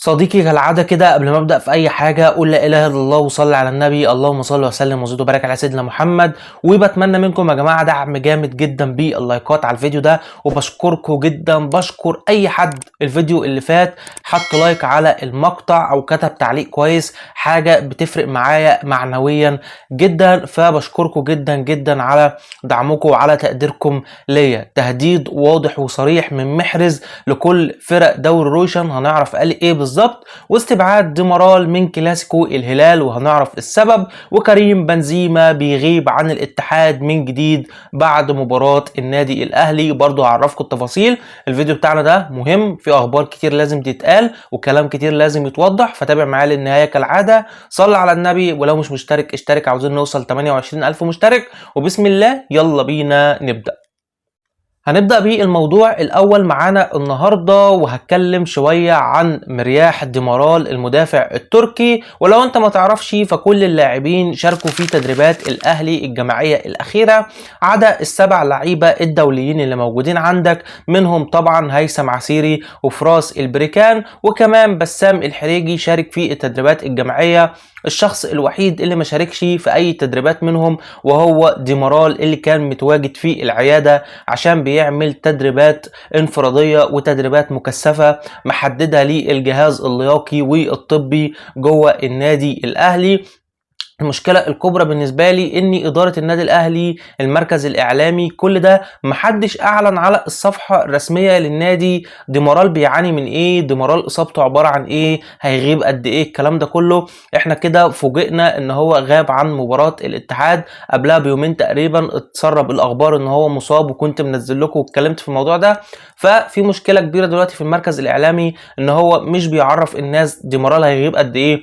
صديقي كالعادة كده قبل ما ابدأ في اي حاجة قول لا اله الا الله وصلي على النبي. اللهم صل وسلم وزد وبارك على سيدنا محمد. وبتمنى منكم يا جماعة دعم جامد جدا باللايكات على الفيديو ده، وبشكركم جدا. بشكر اي حد الفيديو اللي فات حط لايك على المقطع او كتب تعليق كويس، حاجة بتفرق معايا معنويا جدا. فبشكركم جدا جدا على دعمكم وعلى تقديركم ليا. تهديد واضح وصريح من محرز لكل فرق دوري روشن، هنعرف قال ايه بالظبط، واستبعاد ديمارال من كلاسيكو الهلال وهنعرف السبب، وكريم بنزيما بيغيب عن الاتحاد من جديد بعد مباراة النادي الاهلي. برضو هعرفكم التفاصيل. الفيديو بتاعنا ده مهم، في اخبار كتير لازم تتقال وكلام كتير لازم يتوضح، فتابع معايا للنهاية كالعادة. صل على النبي، ولو مش مشترك اشترك، عاوزين نوصل 28,000 مشترك. وبسم الله يلا بينا نبدأ. هنبدأ بالموضوع الأول معانا النهاردة، وهتكلم شوية عن مرياح ديمارال المدافع التركي. ولو انت ما تعرفش فكل اللاعبين شاركوا في تدريبات الأهلي الجماعية الأخيرة عدا السبع لعيبة الدوليين اللي موجودين عندك، منهم طبعا هيثم عسيري وفراس البريكان، وكمان بسام الحريجي شارك في التدريبات الجماعية. الشخص الوحيد اللي ما شاركش في أي تدريبات منهم وهو ديمارال، اللي كان متواجد في العيادة عشان بيعمل تدريبات انفرادية وتدريبات مكثفة محددها للجهاز اللياقي والطبي جوه النادي الأهلي. المشكلة الكبرى بالنسبة لي ان ادارة النادي الاهلي، المركز الاعلامي، كل ده محدش اعلن على الصفحة الرسمية للنادي ديمارال بيعاني من ايه، ديمارال اصابته عبارة عن ايه، هيغيب قد ايه، الكلام ده كله. احنا كده فوجئنا ان هو غاب عن مباراة الاتحاد قبلها بيومين تقريبا، اتسرب الاخبار ان هو مصاب، وكنت منزل لكم واتكلمت في الموضوع ده. ففي مشكلة كبيرة دلوقتي في المركز الاعلامي ان هو مش بيعرف الناس ديمارال هيغيب قد ايه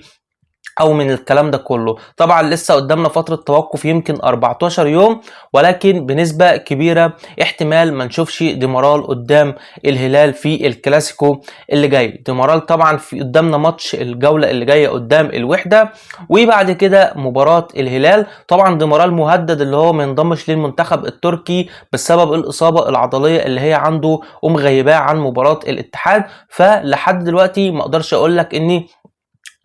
او من الكلام ده كله. طبعا لسه قدامنا فترة توقف يمكن 14 يوم، ولكن بنسبة كبيرة احتمال ما نشوفش ديمارال قدام الهلال في الكلاسيكو اللي جاي. ديمارال طبعا في قدامنا ماتش الجولة اللي جاية قدام الوحدة، وبعد كده مباراة الهلال. طبعا ديمارال مهدد اللي هو ما ينضمش للمنتخب التركي بسبب الإصابة العضلية اللي هي عنده ومغيباه عن مباراة الاتحاد. فلحد دلوقتي ما اقدرش اقول لك اني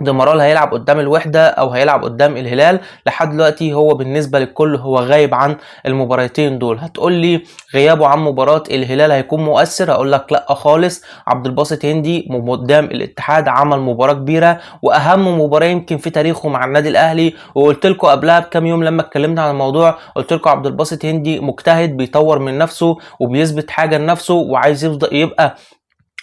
ديمارال هيلعب قدام الوحدة او هيلعب قدام الهلال. لحد دلوقتي هو بالنسبة للكل هو غايب عن المباراتين دول. هتقول لي غيابه عن مباراة الهلال هيكون مؤثر؟ هقول لك لا خالص. عبد الباسط هندي قدام الاتحاد عمل مباراة كبيرة واهم مباراة يمكن في تاريخه مع النادي الاهلي، وقلت لكم قبلها بكام يوم لما اتكلمنا عن الموضوع، قلت لكم عبد الباسط هندي مجتهد بيطور من نفسه وبيثبت حاجة لنفسه وعايز يفضل يبقى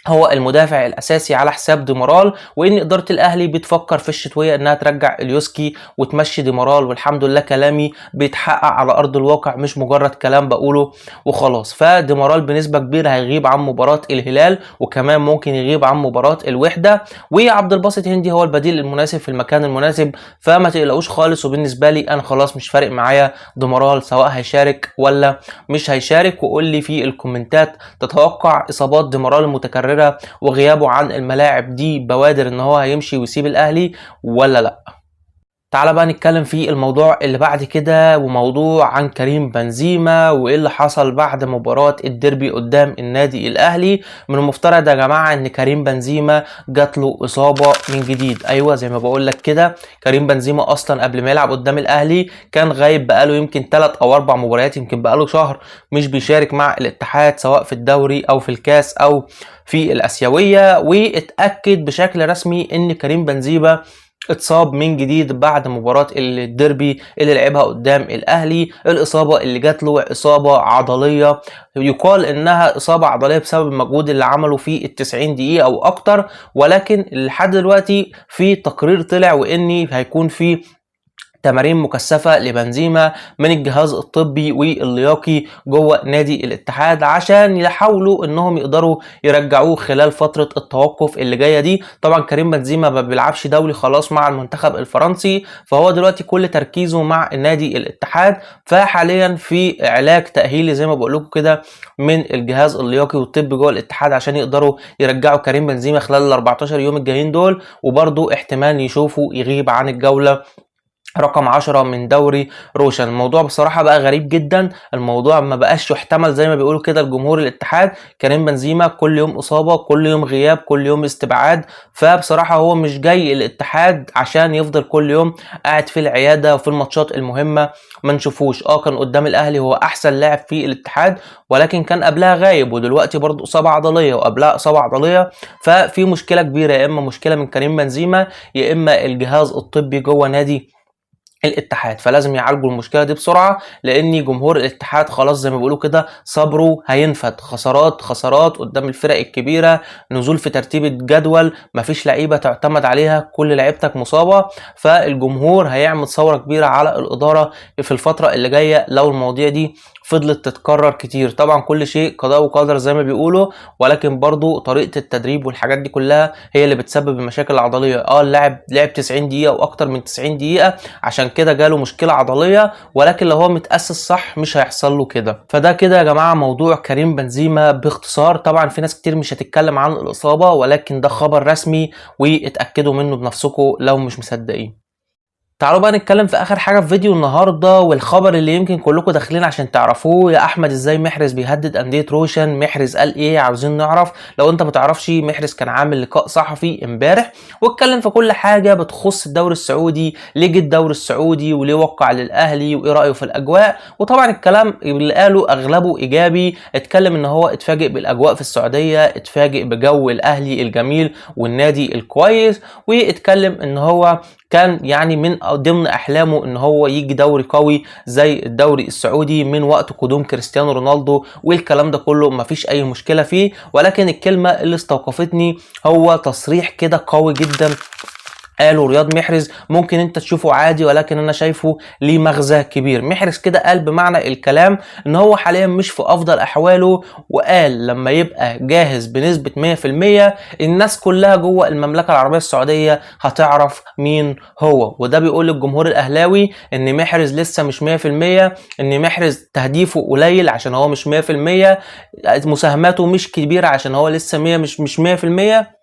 هو المدافع الاساسي على حساب ديمارال، وان اداره الاهلي بتفكر في الشتويه انها ترجع اليوسكي وتمشي ديمارال. والحمد لله كلامي بيتحقق على ارض الواقع، مش مجرد كلام بقوله وخلاص. فديمارال بنسبه كبيره هيغيب عن مباراه الهلال، وكمان ممكن يغيب عن مباراه الوحده، وعبد الباسط هندي هو البديل المناسب في المكان المناسب. فما تقلقوش خالص. وبالنسبه لي انا خلاص مش فارق معايا ديمارال سواء هيشارك ولا مش هيشارك. وقول لي في الكومنتات تتوقع اصابات ديمارال المتكرره وغيابه عن الملاعب دي بوادر ان هو هيمشي ويسيب الاهلي ولا لا؟ تعال بقى نتكلم في الموضوع اللي بعد كده، وموضوع عن كريم بنزيما وايه اللي حصل بعد مباراة الديربي قدام النادي الاهلي. من المفترض يا جماعة ان كريم بنزيما جات له اصابة من جديد. ايوه زي ما بقول لك كده، كريم بنزيما اصلا قبل ما يلعب قدام الاهلي كان غايب بقاله يمكن 3 أو 4 مباريات، يمكن بقاله شهر مش بيشارك مع الاتحاد سواء في الدوري او في الكاس او في الاسيوية. واتأكد بشكل رسمي ان كريم بنزيما اتصاب من جديد بعد مباراة الديربي اللي لعبها قدام الاهلي. الاصابة اللي جات له اصابة عضلية، يقال انها اصابة عضلية بسبب المجهود اللي عمله في ال90 دقيقة او اكتر، ولكن لحد دلوقتي في تقرير طلع واني هيكون في تمارين مكثفة لبنزيما من الجهاز الطبي واللياقي جوه نادي الاتحاد عشان يحاولوا انهم يقدروا يرجعوه خلال فترة التوقف اللي جاية دي. طبعا كريم بنزيما ما بيلعبش دولي خلاص مع المنتخب الفرنسي، فهو دلوقتي كل تركيزه مع النادي الاتحاد. فحاليا في علاج تأهيلي زي ما بقول لكم كده من الجهاز اللياقي والطبي جوه الاتحاد عشان يقدروا يرجعوا كريم بنزيما خلال ال 14 يوم الجايين دول. وبرضه احتمال يشوفوا يغيب عن الجولة رقم 10 من دوري روشن. الموضوع بصراحة بقى غريب جدا، الموضوع ما بقاش يحتمل زي ما بيقولوا كده الجمهور الاتحاد. كريم بنزيما كل يوم إصابة، كل يوم غياب، كل يوم استبعاد. فبصراحة هو مش جاي الاتحاد عشان يفضل كل يوم قاعد في العيادة وفي الماتشات المهمة ما نشوفوش. كان قدام الأهلي هو أحسن لاعب في الاتحاد، ولكن كان قبلها غايب، ودلوقتي برضه إصابة عضلية وقبلها إصابة عضلية. ففي مشكلة كبيرة، يا إما مشكلة من كريم بنزيما يا إما الجهاز الطبي جوه نادي الاتحاد. فلازم يعالجوا المشكله دي بسرعه، لان جمهور الاتحاد خلاص زي ما بيقولوا كده صبره هينفد. خسارات خسارات قدام الفرق الكبيره، نزول في ترتيب الجدول، مفيش لعيبه تعتمد عليها، كل لعيبتك مصابه. فالجمهور هيعمل ثوره كبيره على الاداره في الفتره اللي جايه لو المواضيع دي فضلت تتكرر كتير. طبعا كل شيء قضاء وقدر زي ما بيقولوا، ولكن برضو طريقه التدريب والحاجات دي كلها هي اللي بتسبب المشاكل العضليه. اللاعب لعب 90 دقيقه واكتر من 90 دقيقه عشان كده جاله مشكله عضليه، ولكن لو هو متاسس صح مش هيحصل له كده. فده كده يا جماعه موضوع كريم بنزيما باختصار. طبعا في ناس كتير مش هتتكلم عن الاصابه، ولكن ده خبر رسمي واتاكدوا منه بنفسكم لو مش مصدقين. تعالوا بقى نتكلم في اخر حاجه في فيديو النهارده، والخبر اللي يمكن كلكم داخلين عشان تعرفوه. يا احمد ازاي محرز بيهدد انديه روشن؟ محرز قال ايه؟ عاوزين نعرف. لو انت متعرفش، محرز كان عامل لقاء صحفي امبارح واتكلم في كل حاجه بتخص الدوري السعودي، ليه جه الدوري السعودي وليه وقع للاهلي وايه رايه في الاجواء. وطبعا الكلام اللي قاله اغلبه ايجابي. اتكلم ان هو اتفاجئ بالاجواء في السعوديه، اتفاجئ بجو الاهلي الجميل والنادي الكويس، واتكلم ان هو كان يعني من ضمن احلامه ان هو يجي دوري قوي زي الدوري السعودي من وقت قدوم كريستيانو رونالدو، والكلام ده كله مفيش اي مشكله فيه. ولكن الكلمه اللي استوقفتني هو تصريح كده قوي جدا قالوا رياض محرز، ممكن انت تشوفه عادي ولكن انا شايفه ليه مغزى كبير. محرز كده قال بمعنى الكلام ان هو حاليا مش في افضل احواله، وقال لما يبقى جاهز بنسبة 100% الناس كلها جوه المملكة العربية السعودية هتعرف مين هو. وده بيقول للجمهور الاهلاوي ان محرز لسه مش 100%، ان محرز تهديفه قليل عشان هو مش 100%، مساهماته مش كبيرة عشان هو لسه 100 مش 100%.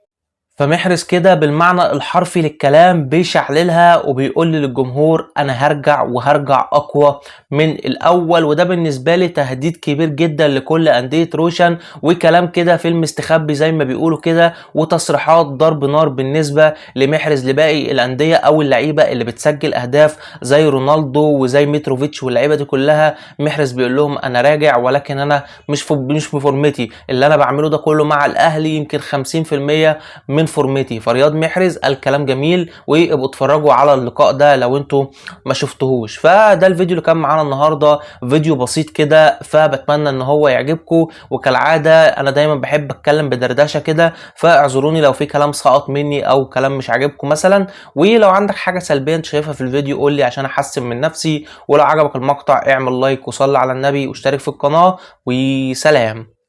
فمحرز كده بالمعنى الحرفي للكلام بيشعللها وبيقول للجمهور انا هرجع وهرجع اقوى من الاول. وده بالنسبه لي تهديد كبير جدا لكل انديه روشن، وكلام كده فيلم استخبي زي ما بيقولوا كده، وتصريحات ضرب نار بالنسبه لمحرز لباقي الانديه او اللعيبه اللي بتسجل اهداف زي رونالدو وزي متروفيتش واللعيبه دي كلها. محرز بيقول لهم انا راجع، ولكن انا مش في فورمتي، اللي انا بعمله ده كله مع الاهلي يمكن 50% من فورمتي. فرياض محرز قال كلام جميل، وابقوا اتفرجوا على اللقاء ده لو انتوا ما شفتوهوش. فده الفيديو اللي كان معانا النهارده، فيديو بسيط كده، فبتمنى ان هو يعجبكم. وكالعاده انا دايما بحب اتكلم بدردشه كده، فاعذروني لو في كلام سقط مني او كلام مش عاجبكم مثلا. ولو عندك حاجه سلبيه انت شايفها في الفيديو قول لي عشان احسن من نفسي. ولو عجبك المقطع اعمل لايك وصلي على النبي واشترك في القناه، وسلام.